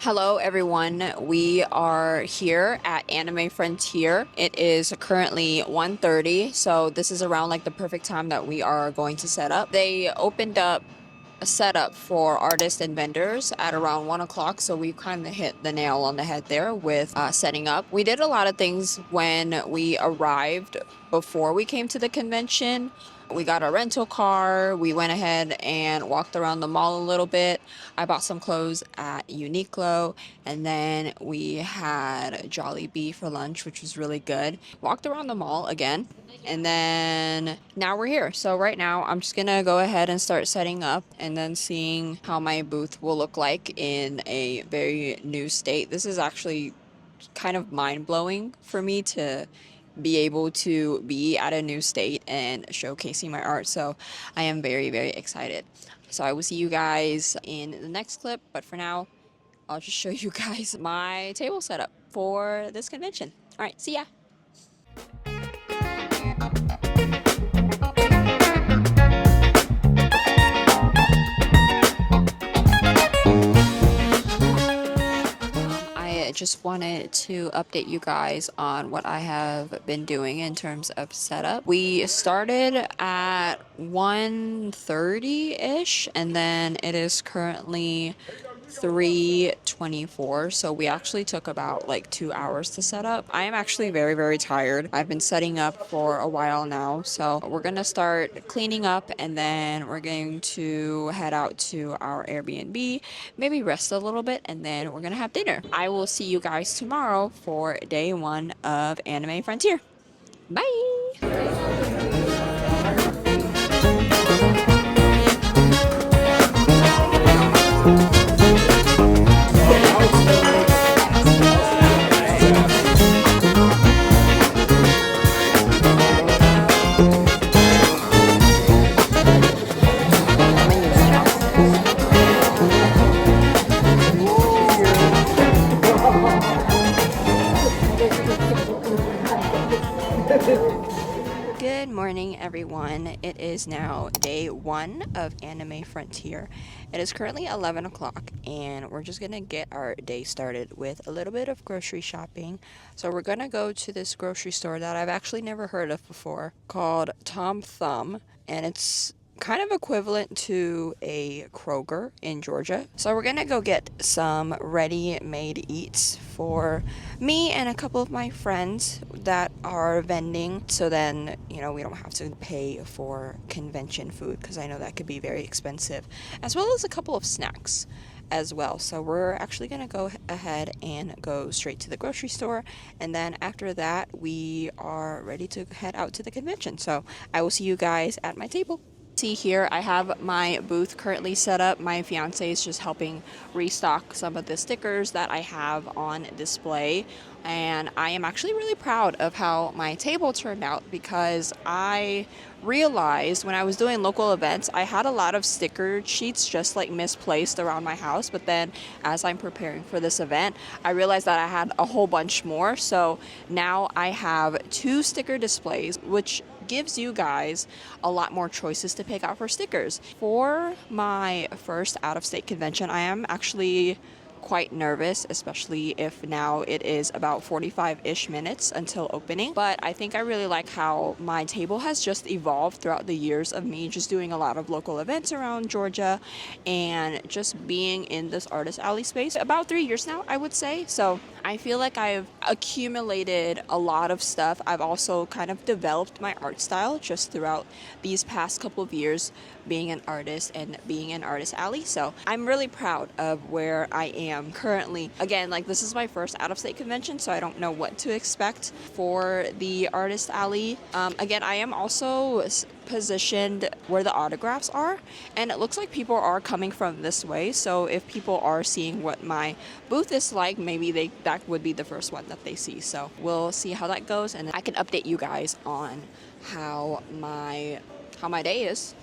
Hello, everyone. We are here at Anime Frontier. It is currently 1:30, so this is around like the perfect time that we are going to set up. They opened up a setup for artists and vendors at around 1 o'clock, so we kind of hit the nail on the head there with setting up. We did a lot of things when we arrived before we came to the convention. We got a rental car. We went ahead and walked around the mall a little bit. I bought some clothes at Uniqlo, and then we had Jollibee for lunch, which was really good. Walked around the mall again, and then now we're here. So right now I'm just gonna go ahead and start setting up and then seeing how my booth will look like in a very new state. This is actually kind of mind-blowing for me to be able to be at a new state and showcasing my art. So I am very, very excited. So I will see you guys in the next clip, but for now, I'll just show you guys my table setup for this convention. All right, see ya. I just wanted to update you guys on what I have been doing in terms of setup. We started at 1:30-ish, and then it is currently 3:24, so we actually took about like 2 hours to set up. I am actually very, very tired. I've been setting up for a while now, so we're gonna start cleaning up and then we're going to head out to our Airbnb, maybe rest a little bit, and then we're gonna have dinner. I will see you guys tomorrow for day one of Anime Frontier. Bye! Good morning, everyone. It is now day one of Anime Frontier. It is currently 11 o'clock, and we're just gonna get our day started with a little bit of grocery shopping. So we're gonna go to this grocery store that I've actually never heard of before called Tom Thumb, and it's kind of equivalent to a Kroger in Georgia. So we're gonna go get some ready-made eats for me and a couple of my friends that are vending, so then we don't have to pay for convention food, because I know that could be very expensive, as well as a couple of snacks as well. So we're actually gonna go ahead and go straight to the grocery store, and then after that we are ready to head out to the convention. So I will see you guys at my table. See here, I have my booth currently set up. My fiance is just helping restock some of the stickers that I have on display, and I am actually really proud of how my table turned out, because I realized when I was doing local events I had a lot of sticker sheets just like misplaced around my house, but then as I'm preparing for this event I realized that I had a whole bunch more. So now I have 2 sticker displays, which gives you guys a lot more choices to pick out for stickers. For my first out-of-state convention, I am actually quite nervous, especially if now it is about 45-ish minutes until opening. But I think I really like how my table has just evolved throughout the years of me just doing a lot of local events around Georgia and just being in this artist alley space. About 3 years now, I would say. So I feel like I've accumulated a lot of stuff. I've also kind of developed my art style just throughout these past couple of years being an artist and being an artist alley. So I'm really proud of where I am currently. Again, like, this is my first out-of-state convention, so I don't know what to expect for the artist alley. Again, I am also positioned where the autographs are, and it looks like people are coming from this way. So if people are seeing what my booth is like, maybe that would be the first one that they see. So we'll see how that goes, and I can update you guys on how my day is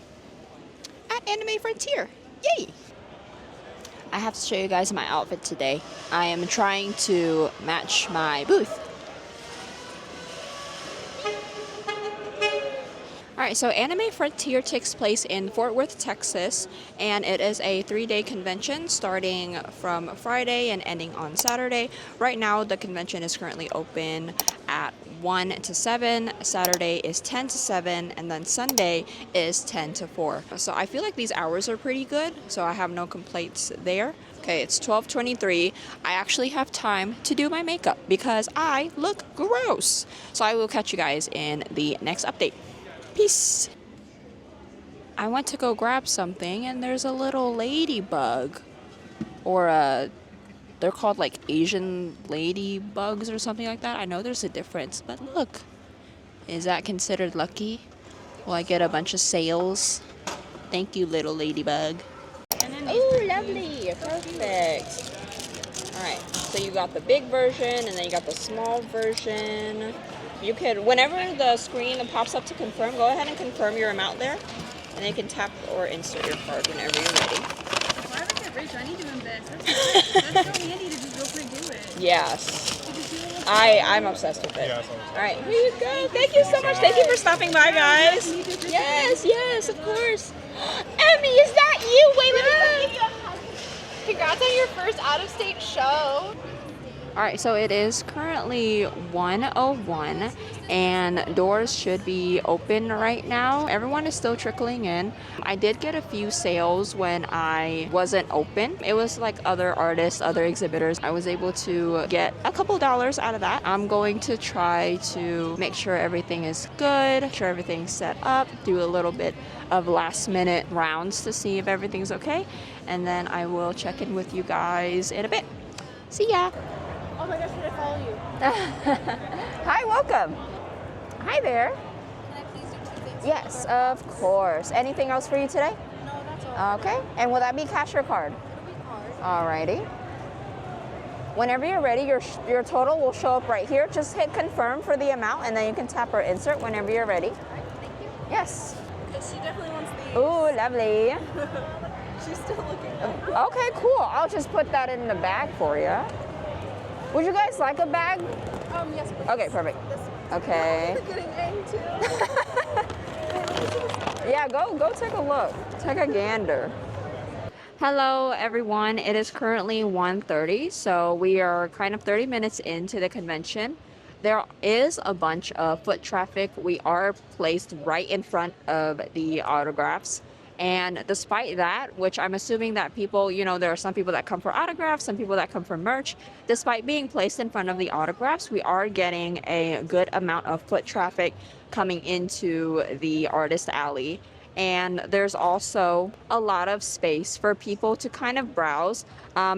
at Anime Frontier. Yay! I have to show you guys my outfit today. I am trying to match my booth. Alright, Alright, so Anime Frontier takes place in Fort Worth, Texas, and it is a 3-day convention starting from Friday and ending on Saturday. Right now, the convention is currently open at 1 to 7, Saturday is 10 to 7, and then Sunday is 10 to 4. So I feel like these hours are pretty good, so I have no complaints there. Okay, it's 12:23. I actually have time to do my makeup because I look gross. So I will catch you guys in the next update. Peace. I went to go grab something and there's a little ladybug. Or they're called like Asian ladybugs or something like that. I know there's a difference, but look. Is that considered lucky? Will I get a bunch of sales? Thank you, little ladybug. Oh, lovely. Perfect. Alright, so you got the big version and then you got the small version. You can, whenever the screen pops up to confirm, go ahead and confirm your amount there. And then you can tap or insert your card whenever you're ready. Why would I get rich? I need to invest. That's so handy to just go for do it. Yes. I'm obsessed with it. Yeah, alright, here you go. Thank you so much. Thank you for stopping by, guys. Yes, of course. Emmy, is that you? Wait, let me give you a hug. Congrats on your first out-of-state show. Alright, so it is currently 1:01 and doors should be open right now. Everyone is still trickling in. I did get a few sales when I wasn't open. It was like other artists, other exhibitors. I was able to get a couple dollars out of that. I'm going to try to make sure everything is good, make sure everything's set up, do a little bit of last minute rounds to see if everything's okay, and then I will check in with you guys in a bit. See ya! Oh my gosh, did I follow you? Hi, welcome. Hi there. Can I please do 2 things? Yes, of course. Anything else for you today? No, that's all. Okay. And will that be cash or card? It'll be card. Alrighty. Whenever you're ready, your total will show up right here. Just hit confirm for the amount, and then you can tap or insert whenever you're ready. Alright, thank you. Yes. Because she definitely wants these. Ooh, lovely. She's still looking. Okay, cool. I'll just put that in the bag for you. Would you guys like a bag? Yes, please. Okay, perfect. Okay. You're getting angry too. Yeah, go take a look. Take a gander. Hello everyone, it is currently 1:30, so we are kind of 30 minutes into the convention. There is a bunch of foot traffic. We are placed right in front of the autographs. And despite that, which I'm assuming that people, there are some people that come for autographs, some people that come for merch. Despite being placed in front of the autographs, we are getting a good amount of foot traffic coming into the artist alley. And there's also a lot of space for people to kind of browse.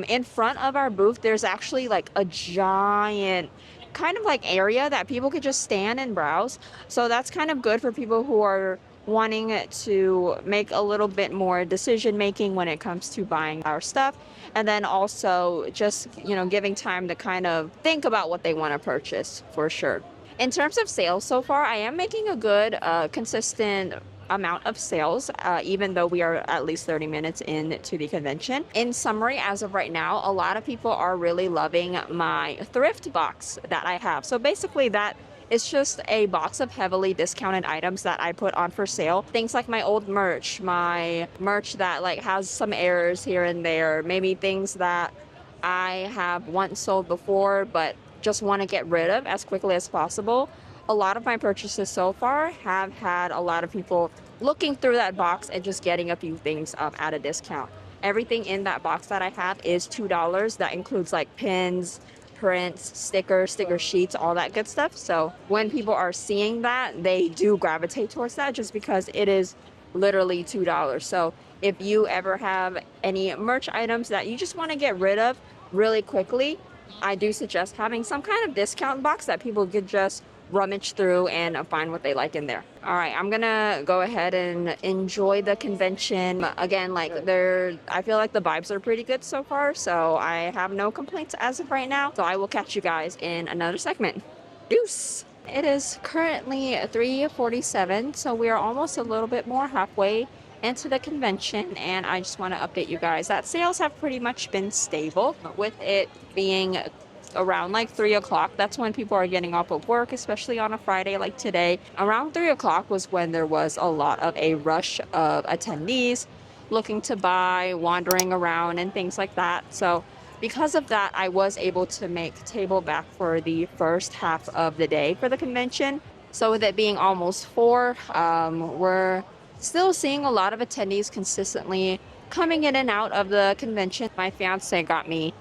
In front of our booth, there's actually like a giant kind of like area that people could just stand and browse. So that's kind of good for people who are wanting to make a little bit more decision making when it comes to buying our stuff, and then also just giving time to kind of think about what they want to purchase for sure. In terms of sales so far, I am making a good consistent amount of sales, even though we are at least 30 minutes into the convention. In summary, as of right now, a lot of people are really loving my thrift box that I have. So basically that it's just a box of heavily discounted items that I put on for sale. Things like my old merch, my merch that like has some errors here and there, maybe things that I have once sold before but just want to get rid of as quickly as possible. A lot of my purchases so far have had a lot of people looking through that box and just getting a few things at a discount. Everything in that box that I have is $2. That includes like pins, prints, sticker sheets, all that good stuff. So when people are seeing that, they do gravitate towards that just because it is literally $2. So if you ever have any merch items that you just want to get rid of really quickly, I do suggest having some kind of discount box that people could just rummage through and find what they like in there. All right, I'm gonna go ahead and enjoy the convention. Again, I feel like the vibes are pretty good so far, so I have no complaints as of right now. So I will catch you guys in another segment. Deuce! It is currently 3:47, so we are almost a little bit more halfway into the convention, and I just want to update you guys that sales have pretty much been stable, with it being around like 3 o'clock. That's when people are getting off of work, especially on a Friday like today. Around 3 o'clock was when there was a lot of a rush of attendees looking to buy, wandering around, and things like that. So because of that, I was able to make table back for the first half of the day for the convention. So with it being almost 4, we're still seeing a lot of attendees consistently coming in and out of the convention. My fiance got me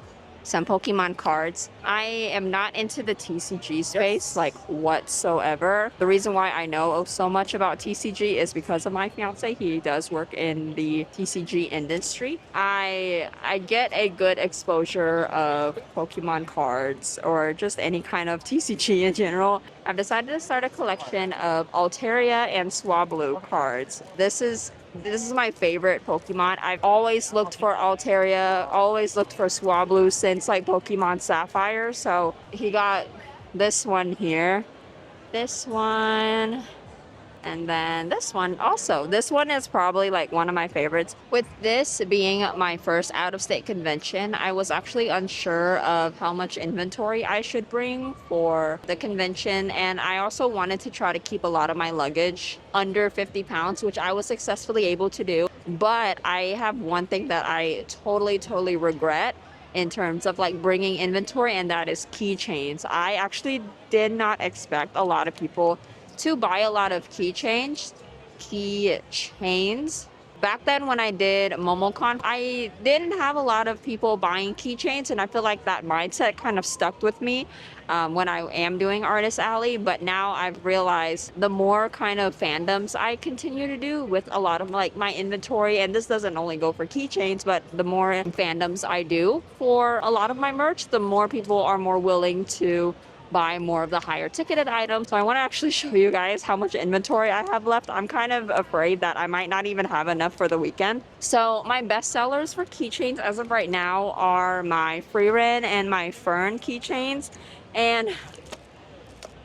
some Pokemon cards. I am not into the TCG space like whatsoever. The reason why I know so much about TCG is because of my fiance. He does work in the TCG industry. I get a good exposure of Pokemon cards or just any kind of TCG in general. I've decided to start a collection of Altaria and Swablu cards. This is my favorite Pokemon. I've always looked for Altaria, always looked for Swablu since like Pokemon Sapphire. So he got this one here, this one, and then this one also. This one is probably like one of my favorites. With this being my first out-of-state convention, I was actually unsure of how much inventory I should bring for the convention. And I also wanted to try to keep a lot of my luggage under 50 pounds, which I was successfully able to do. But I have one thing that I totally regret in terms of like bringing inventory, and that is keychains. I actually did not expect a lot of people to buy a lot of keychains. Back then when I did MomoCon, I didn't have a lot of people buying keychains, and I feel like that mindset kind of stuck with me when I am doing Artist Alley. But now I've realized the more kind of fandoms I continue to do with a lot of like my inventory, and this doesn't only go for keychains, but the more fandoms I do for a lot of my merch, the more people are more willing to buy more of the higher ticketed items. So I want to actually show you guys how much inventory I have left. I'm kind of afraid that I might not even have enough for the weekend. So my best sellers for keychains as of right now are my Freerin and my Fern keychains. And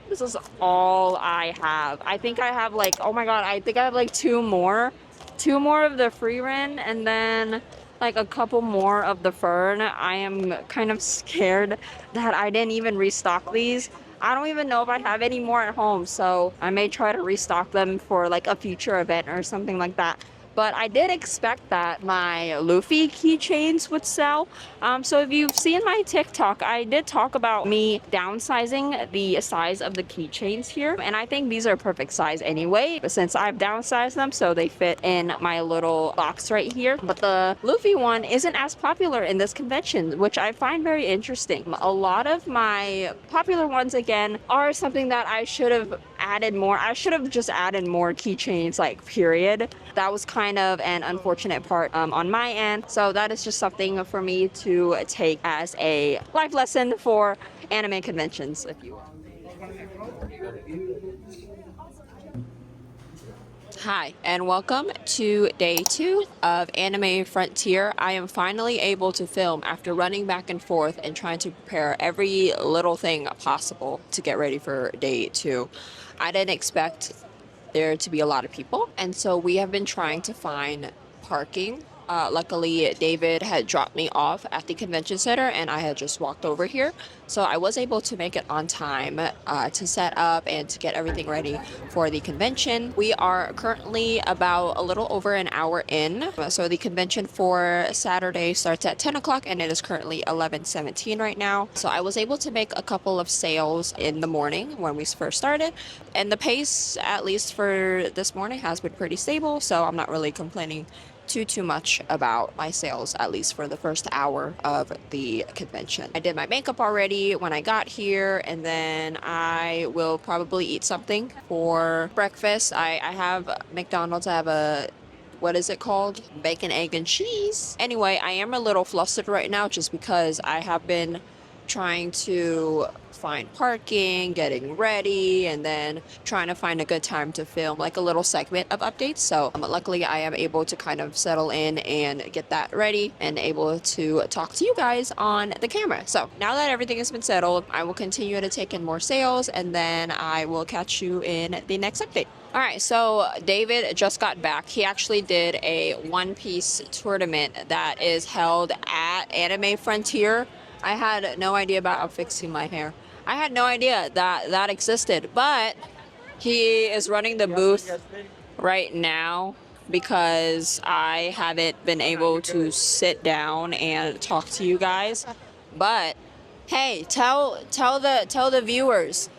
this is all I have. I think I have like, oh my god, I think I have like two more of the Freerin, and then like a couple more of the Fern. I am kind of scared that I didn't even restock these. I don't even know if I have any more at home, so I may try to restock them for like a future event or something like that. But I did expect that my Luffy keychains would sell. So if you've seen my TikTok, I did talk about me downsizing the size of the keychains here. And I think these are perfect size anyway, since I've downsized them so they fit in my little box right here. But the Luffy one isn't as popular in this convention, which I find very interesting. A lot of my popular ones, again, are something that I should have added more. I should have just added more keychains, like, period. That was kind of an unfortunate part on my end. So that is just something for me to take as a life lesson for anime conventions, if you will. Hi, and welcome to day 2 of Anime Frontier. I am finally able to film after running back and forth and trying to prepare every little thing possible to get ready for day 2. I didn't expect there to be a lot of people, and so we have been trying to find parking. Luckily, David had dropped me off at the convention center, and I had just walked over here. So I was able to make it on time to set up and to get everything ready for the convention. We are currently about a little over an hour in. So the convention for Saturday starts at 10 o'clock, and it is currently 11:17 right now. So I was able to make a couple of sales in the morning when we first started. And the pace, at least for this morning, has been pretty stable. So I'm not really complaining too much about my sales, at least for the first hour of the convention. I did my makeup already when I got here, and then I will probably eat something for breakfast. I have McDonald's. I have a, what is it called? Bacon, egg, and cheese. Anyway, I am a little flustered right now just because I have been trying to find parking, getting ready, and then trying to find a good time to film like a little segment of updates. So luckily I am able to kind of settle in and get that ready and able to talk to you guys on the camera. So now that everything has been settled, I will continue to take in more sales, and then I will catch you in the next update. All right, so David just got back. He actually did a One Piece tournament that is held at Anime Frontier. I had no idea about fixing my hair. I had no idea that that existed, but he is running the booth right now because I haven't been able to sit down and talk to you guys. But hey, tell the viewers,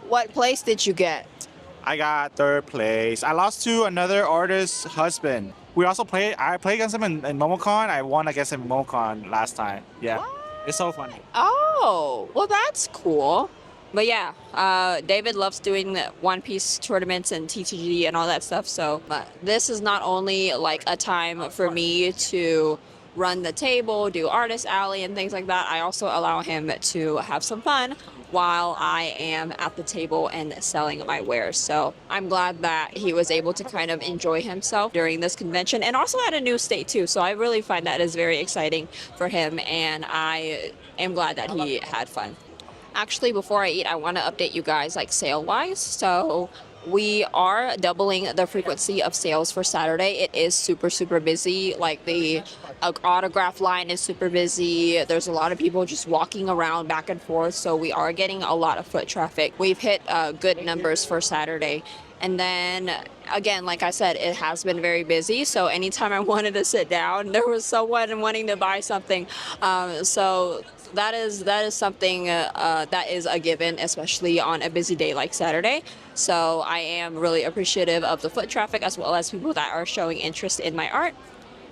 what place did you get? I got third place. I lost to another artist's husband. We also played. I played against him in MomoCon. I won against him in MomoCon last time. Yeah, it's so funny. Oh, well, that's cool. But yeah, David loves doing the One Piece tournaments and TTG and all that stuff. So this is not only like a time for me to run the table, do artist alley and things like that. I also allow him to have some fun while I am at the table and selling my wares. So I'm glad that he was able to kind of enjoy himself during this convention and also at a new state too. So I really find that is very exciting for him, and I am glad that he had fun. Actually, before I eat, I want to update you guys like sale wise. So we are doubling the frequency of sales for Saturday. It is super busy. Like the autograph line is super busy. There's a lot of people just walking around back and forth. So we are getting a lot of foot traffic. We've hit good numbers for Saturday. And then again, like I said, it has been very busy. So anytime I wanted to sit down, there was someone wanting to buy something. So that is something that is a given, especially on a busy day like Saturday. So I am really appreciative of the foot traffic as well as people that are showing interest in my art.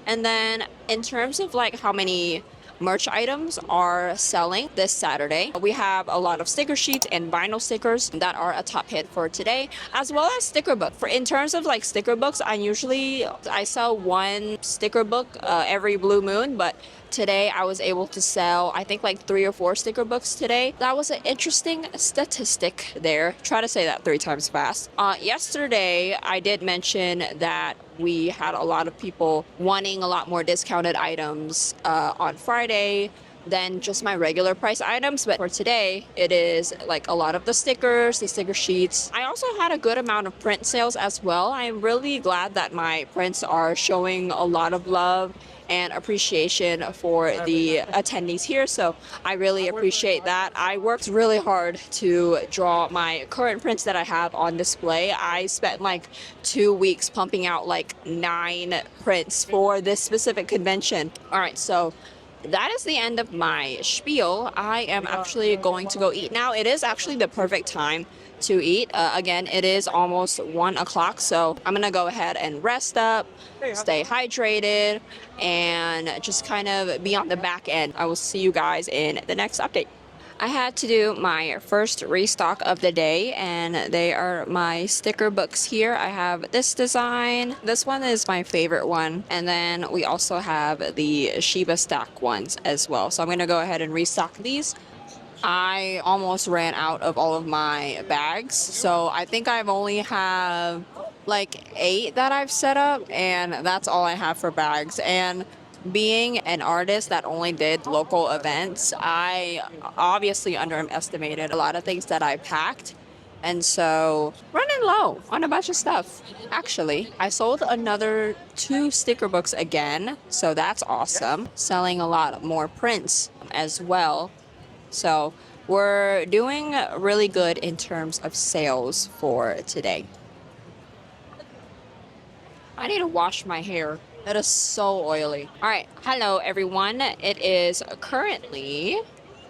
And then in terms of like how many merch items are selling this Saturday, we have a lot of sticker sheets and vinyl stickers that are a top hit for today, as well as sticker book. For in terms of like sticker books, I sell one sticker book every blue moon, but today I was able to sell I think like 3 or 4 sticker books today. That was an interesting statistic there. Try to say that 3 times fast. Yesterday I did mention that we had a lot of people wanting a lot more discounted items on Friday than just my regular price items. But for today, it is like a lot of the stickers, the sticker sheets. I also had a good amount of print sales as well. I'm really glad that my prints are showing a lot of love and appreciation for the attendees here. So I really appreciate that. I worked really hard to draw my current prints that I have on display. I spent like 2 weeks pumping out like 9 prints for this specific convention. All right, so that is the end of my spiel. I am actually going to go eat now. It is actually the perfect time to eat. Again, it is almost 1 o'clock, so I'm gonna go ahead and rest up, stay hydrated, and just kind of be on the back end. I will see you guys in the next update. I had to do my first restock of the day, and they are my sticker books here. I have this design. This one is my favorite one. And then we also have the Shiba stack ones as well. So I'm going to go ahead and restock these. I almost ran out of all of my bags. So I think I've only have like 8 that I've set up, and that's all I have for bags. And being an artist that only did local events, I obviously underestimated a lot of things that I packed. And so running low on a bunch of stuff. Actually, I sold another 2 sticker books again. So that's awesome. Selling a lot more prints as well. So we're doing really good in terms of sales for today. I need to wash my hair. That is so oily. All right. Hello, everyone. It is currently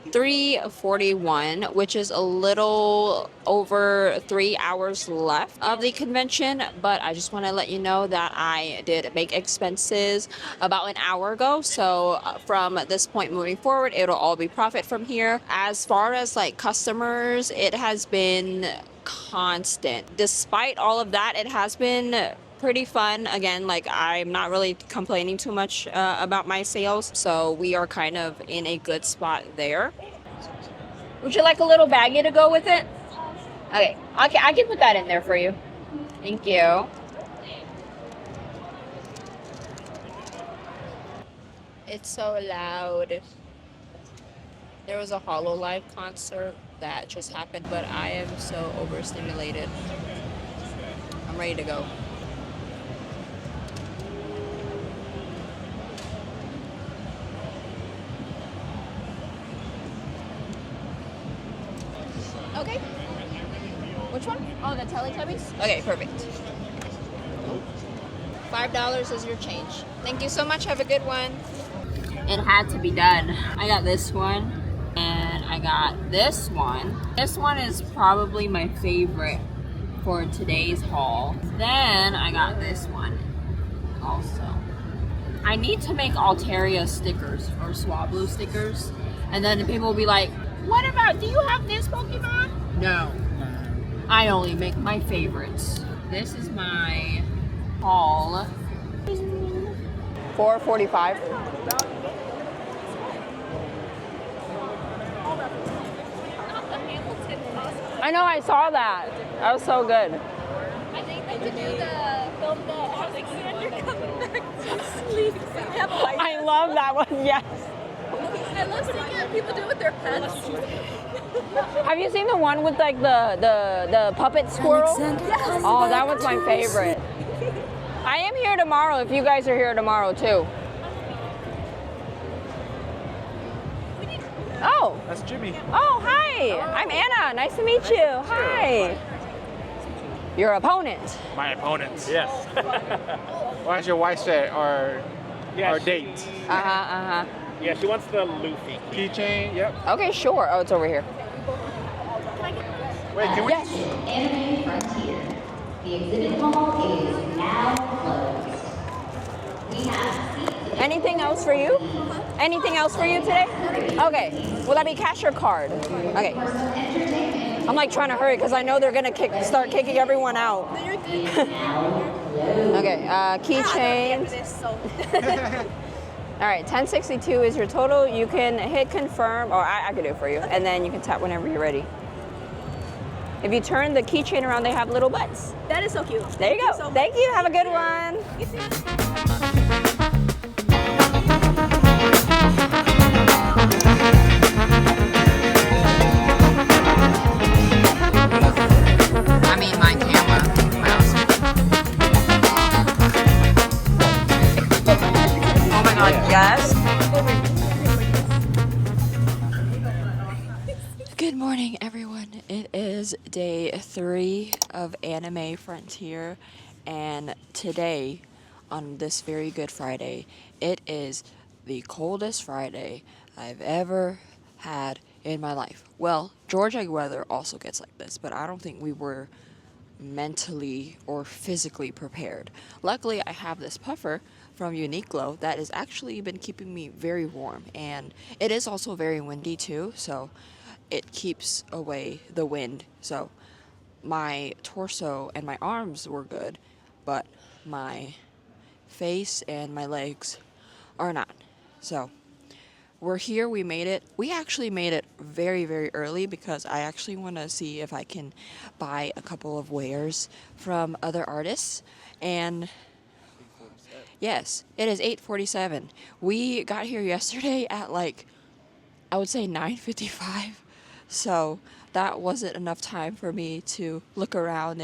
3:41, which is a little over 3 hours left of the convention. But I just want to let you know that I did make expenses about an hour ago. So from this point moving forward, it'll all be profit from here. As far as like customers, it has been constant. Despite all of that, it has been pretty fun. Again, like I'm not really complaining too much about my sales, so we are kind of in a good spot there. Would you like a little baggie to go with it? Okay, I can put that in there for you. Thank you. It's so loud. There was a Hololive concert that just happened, but I am so overstimulated. I'm ready to go. Okay. Which one? Oh, the Teletubbies? Okay, perfect. $5 is your change. Thank you so much. Have a good one. It had to be done. I got this one and I got this one. This one is probably my favorite for today's haul. Then I got this one also. I need to make Altaria stickers or Swablu stickers. And then people will be like, what about, do you have this Pokemon? No. I only make my favorites. This is my haul. $4.45. I know, I saw that. That was so good. I think they could do the film that Alexander coming back to sleep. I love that one, yes. I love seeing it. People do it with their pets. Have you seen the one with like the puppet squirrel? Yes. Oh, that was my favorite. I am here tomorrow if you guys are here tomorrow too. Oh. That's Jimmy. Oh, hi. I'm Anna. Nice to meet you. Hi. Your opponent. My opponent. Yes. What does your wife say? Or date? Yeah, she wants the Luffy. Keychain. Yep. Okay, sure. Oh, it's over here. Wait, can we? Yes. Anime Frontier. The exhibit hall is now closed. We have seats. Anything else for you? Anything else for you today? Okay. Will that be cash or card? Okay. I'm like trying to hurry because I know they're gonna start kicking everyone out. Okay. Keychains. All right. 1062 is your total. You can hit confirm, or I can do it for you, and then you can tap whenever you're ready. If you turn the keychain around, they have little butts. That is so cute. There you go. So Thank you. Have a good one. I mean, my camera. Oh my god, yes. Good morning, everyone. It is day 3 of Anime Frontier, and today, on this very good Friday, it is the coldest Friday I've ever had in my life. Well, Georgia weather also gets like this, but I don't think we were mentally or physically prepared. Luckily, I have this puffer from Uniqlo that has actually been keeping me very warm, and it is also very windy too, so it keeps away the wind. So my torso and my arms were good, but my face and my legs are not. So we're here. We made it. We actually made it very, very early because I actually want to see if I can buy a couple of wares from other artists. And yes, it is 8:47. We got here yesterday at like, I would say 9:55. So that wasn't enough time for me to look around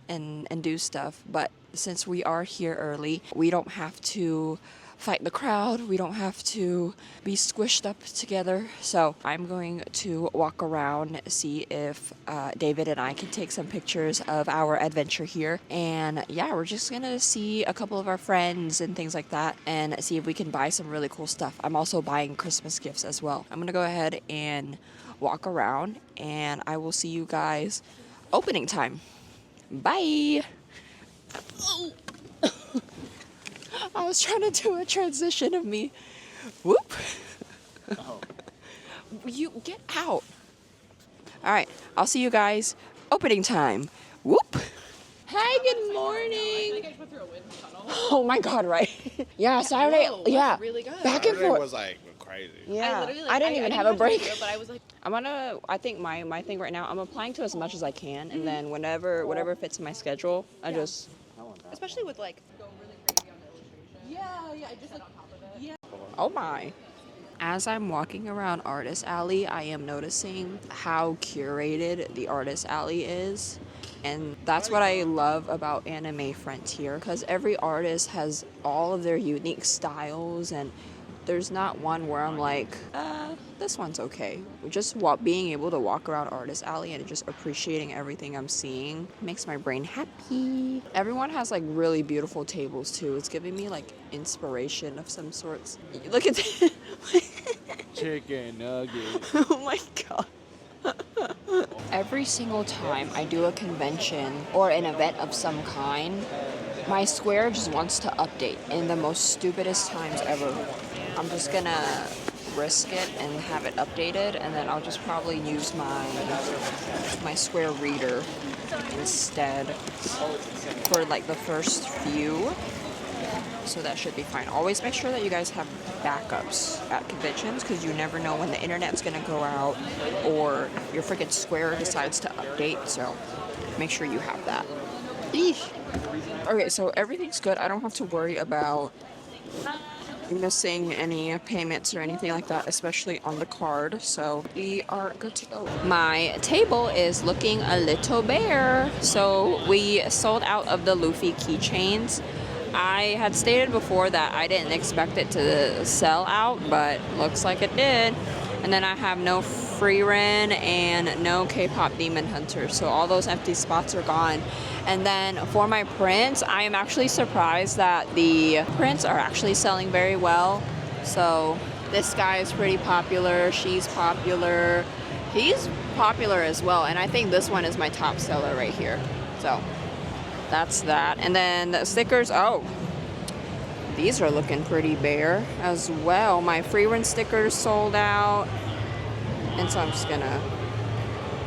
and do stuff. But since we are here early, we don't have to fight the crowd. We don't have to be squished up together. So I'm going to walk around, see if David and I can take some pictures of our adventure here. And yeah, we're just gonna see a couple of our friends and things like that and see if we can buy some really cool stuff. I'm also buying Christmas gifts as well. I'm gonna go ahead and walk around and I will see you guys opening time. Bye. I was trying to do a transition of me. Whoop. Oh. You get out. All right, I'll see you guys opening time. Whoop. Hi, good morning. Oh my God, right? Yeah, Saturday. Yeah, really good. back and Saturday forth. was like crazy. Yeah, I didn't even have a break. But I was like, I think my thing right now, I'm applying to as much as I can, and then whatever fits my schedule, I just. Especially with like. Oh my. As I'm walking around Artist Alley, I am noticing how curated the Artist Alley is. And that's what I love about Anime Frontier, because every artist has all of their unique styles, and there's not one where I'm like, this one's okay. Just being able to walk around Artist Alley and just appreciating everything I'm seeing makes my brain happy. Everyone has like really beautiful tables too. It's giving me like inspiration of some sorts. Look at that. Chicken nugget. Oh my god. Every single time I do a convention or an event of some kind, my square just wants to update in the most stupidest times ever. I'm just gonna risk it and have it updated, and then I'll just probably use my square reader instead for like the first few. So that should be fine. Always make sure that you guys have backups at conventions, because you never know when the internet's gonna go out or your freaking square decides to update. So make sure you have that. Eesh. Okay, so everything's good. I don't have to worry about missing any payments or anything like that, especially on the card. So we are good to go. My table is looking a little bare. So we sold out of the Luffy keychains. I had stated before that I didn't expect it to sell out, but looks like it did. And then I have no Free Ren and no K-pop Demon Hunter, so all those empty spots are gone. And then for my prints, I am actually surprised that the prints are actually selling very well. So this guy is pretty popular, she's popular, he's popular as well, and I think this one is my top seller right here. So that's that. And then the stickers, oh, these are looking pretty bare as well. My Free Run stickers sold out, and so I'm just gonna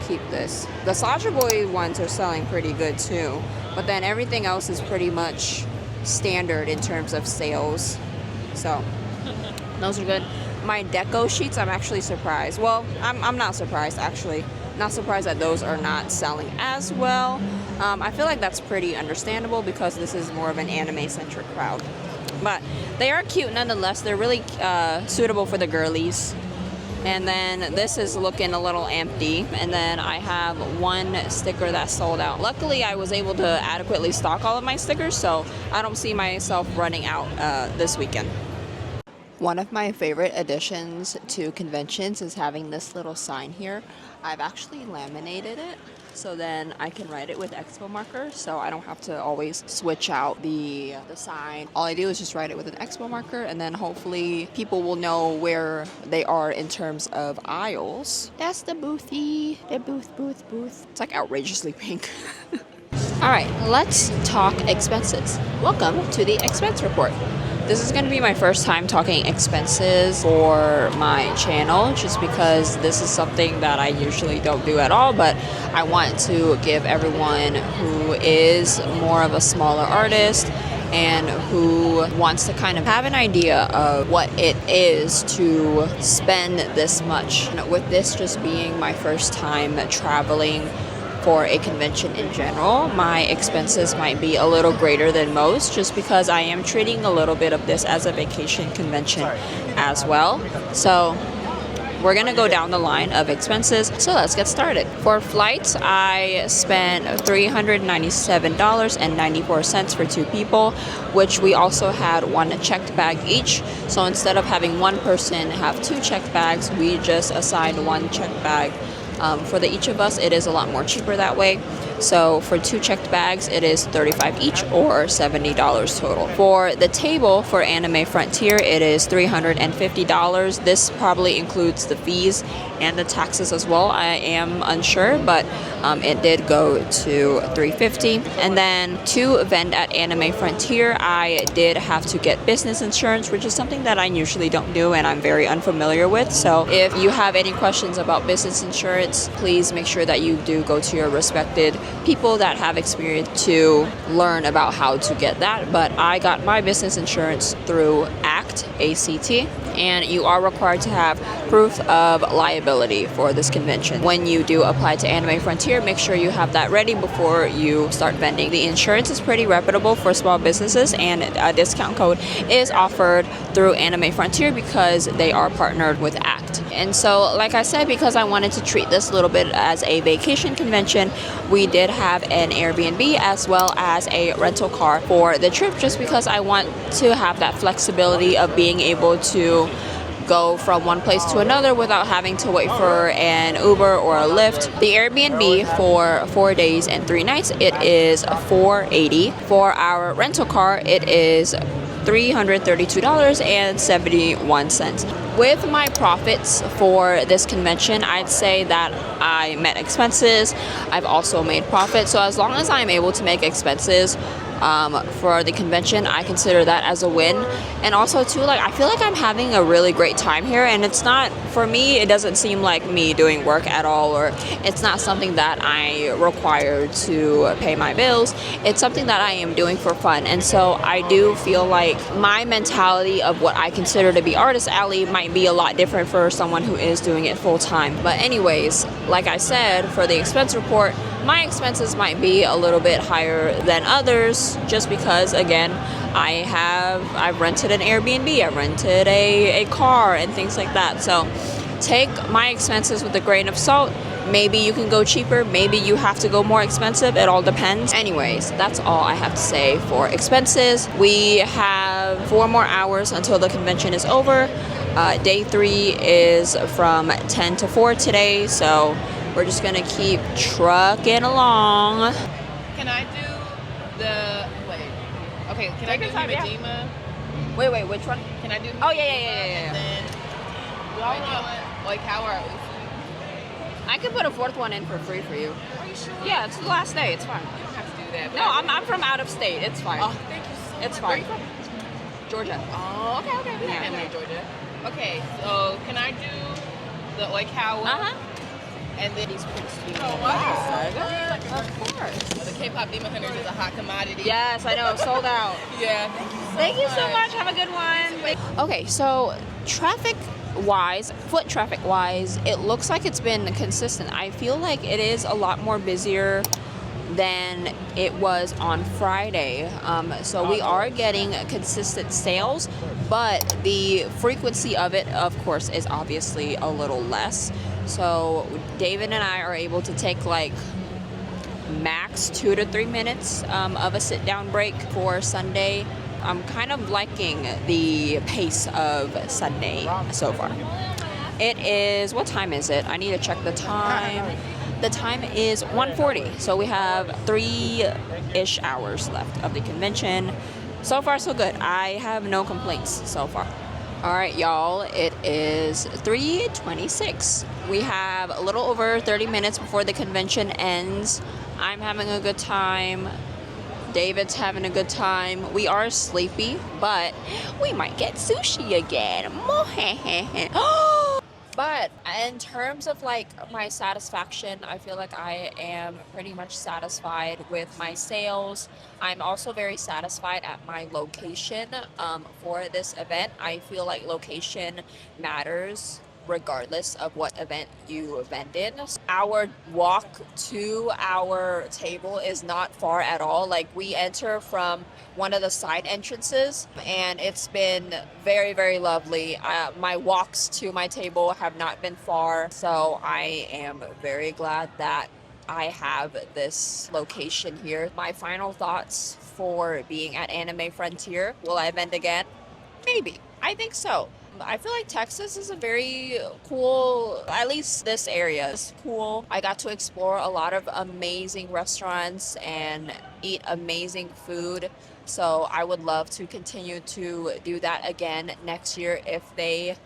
keep this. The Sasha Boy ones are selling pretty good too, but then everything else is pretty much standard in terms of sales. So those are good. My deco sheets, I'm actually surprised. Well, I'm not surprised actually. Not surprised that those are not selling as well. I feel like that's pretty understandable because this is more of an anime-centric crowd. But they are cute nonetheless. They're really suitable for the girlies. And then this is looking a little empty. And then I have one sticker that sold out. Luckily, I was able to adequately stock all of my stickers, so I don't see myself running out this weekend. One of my favorite additions to conventions is having this little sign here. I've actually laminated it, so then I can write it with expo marker, so I don't have to always switch out the sign. All I do is just write it with an expo marker, and then hopefully people will know where they are in terms of aisles. That's the boothy, the booth. It's like outrageously pink. All right, let's talk expenses. Welcome to the expense report. This is going to be my first time talking expenses for my channel, just because this is something that I usually don't do at all, but I want to give everyone who is more of a smaller artist and who wants to kind of have an idea of what it is to spend this much. With this just being my first time traveling for a convention in general, my expenses might be a little greater than most, just because I am treating a little bit of this as a vacation convention as well. So we're gonna go down the line of expenses, so let's get started. For flights, I spent $397.94 for 2 people, which we also had 1 checked bag each. So instead of having one person have 2 checked bags, we just assigned 1 checked bag. For each of us, it is a lot more cheaper that way. So for 2 checked bags, it is $35 each, or $70 total. For the table for Anime Frontier, it is $350. This probably includes the fees and the taxes as well. I am unsure, but it did go to $350. And then to vend at Anime Frontier, I did have to get business insurance, which is something that I usually don't do and I'm very unfamiliar with. So if you have any questions about business insurance, please make sure that you do go to your respected people that have experience to learn about how to get that. But I got my business insurance through ACT, and you are required to have proof of liability for this convention. When you do apply to Anime Frontier, make sure you have that ready before you start vending. The insurance is pretty reputable for small businesses, and a discount code is offered through Anime Frontier because they are partnered with ACT. And so, like I said, because I wanted to treat this a little bit as a vacation convention, we did have an Airbnb as well as a rental car for the trip, just because I want to have that flexibility of being able to go from one place to another without having to wait for an Uber or a Lyft. The Airbnb for 4 days and 3 nights, it is $480. For our rental car, it is $332.71. With my profits for this convention, I'd say that I met expenses. I've also made profit. So as long as I'm able to make expenses for the convention, I consider that as a win. And also too, like, I feel like I'm having a really great time here, and it's not, for me, it doesn't seem like me doing work at all, or it's not something that I require to pay my bills. It's something that I am doing for fun. And so I do feel like my mentality of what I consider to be Artist Alley might be a lot different for someone who is doing it full time. But anyways, like I said, for the expense report, my expenses might be a little bit higher than others, just because, again, I've rented an Airbnb, I rented a car and things like that. So take my expenses with a grain of salt. Maybe you can go cheaper, maybe you have to go more expensive, it all depends. Anyways, that's all I have to say for expenses. We have 4 more hours until the convention is over. Day 3 is from 10 to 4 today, so we're just gonna keep trucking along. Can I do the Okay, can I do Medina? Wait, which one? Can I do? Oh, yeah. And then how are I could put a 4th one in for free for you. Are you sure? Yeah, it's the last day, it's fine. You don't have to do that. No, I'm from out of state, it's fine. Oh, thank you so much. It's fine. Where are you from? Georgia. Oh, okay. We have family in Georgia. Okay, so can I do the oikawa? And then these Prince Of course. The K-pop Demon Hunters is a hot commodity. Yes, I know, sold out. Yeah. Thank you so much. Have a good one. Okay, so foot traffic wise, it looks like it's been consistent. I feel like it is a lot more busier than it was on Friday. So we are getting consistent sales, but the frequency of it, of course, is obviously a little less. So David and I are able to take like max 2 to 3 minutes of a sit-down break for Sunday. I'm kind of liking the pace of Sunday so far. It is, what time is it? I need to check the time. The time is 1:40, so we have 3-ish hours left of the convention. So far, so good. I have no complaints so far. All right, y'all, it is 3:26. We have a little over 30 minutes before the convention ends. I'm having a good time. David's having a good time. We are sleepy, but we might get sushi again. But in terms of like my satisfaction, I feel like I am pretty much satisfied with my sales. I'm also very satisfied at my location for this event. I feel like location matters regardless of what event you vend in. Our walk to our table is not far at all. Like, we enter from one of the side entrances, and it's been very, very lovely. My walks to my table have not been far, so I am very glad that I have this location here. My final thoughts for being at Anime Frontier. Will I vend again? Maybe. I think so. I feel like Texas is a very cool, at least this area is cool. I got to explore a lot of amazing restaurants and eat amazing food. So I would love to continue to do that again next year if they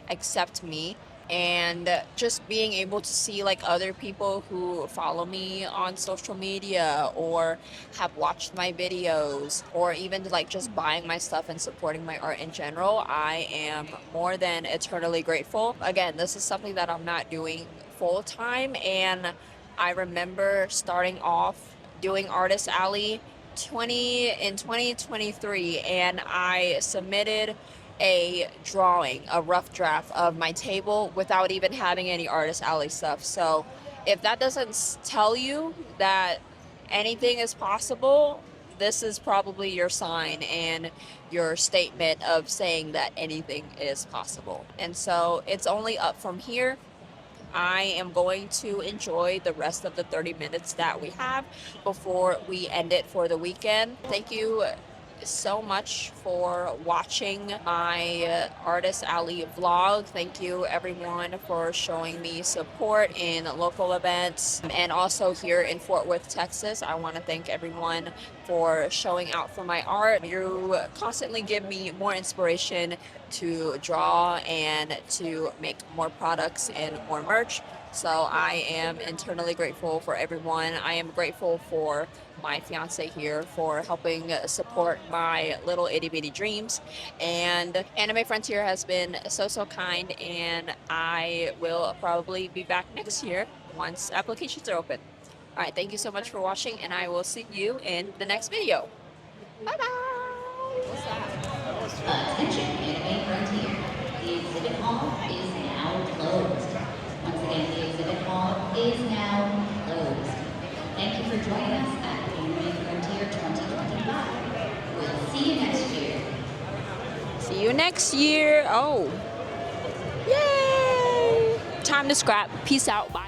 accept me. And just being able to see like other people who follow me on social media or have watched my videos, or even like just buying my stuff and supporting my art in general, I am more than eternally grateful. Again, this is something that I'm not doing full time, and I remember starting off doing Artist Alley in 2023, and I submitted a drawing, a rough draft of my table without even having any Artist Alley stuff. So if that doesn't tell you that anything is possible, this is probably your sign and your statement of saying that anything is possible. And so it's only up from here. I am going to enjoy the rest of the 30 minutes that we have before we end it for the weekend. Thank you so much for watching my Artist Alley vlog. Thank you everyone for showing me support in local events and also here in Fort Worth, Texas. I want to thank everyone for showing out for my art. You constantly give me more inspiration to draw and to make more products and more merch. So I am internally grateful for everyone. I am grateful for my fiance here for helping support my little itty bitty dreams. And Anime Frontier has been so kind, and I will probably be back next year once applications are open. All right, thank you so much for watching, and I will see you in the next video. Bye bye. Attention, Anime Frontier. The exhibit hall is now closed. Once again, the exhibit hall is now closed. Thank you for joining us at Anime Frontier 2025. We'll see you next year. See you next year. Oh. Yay. Time to scrap. Peace out. Bye.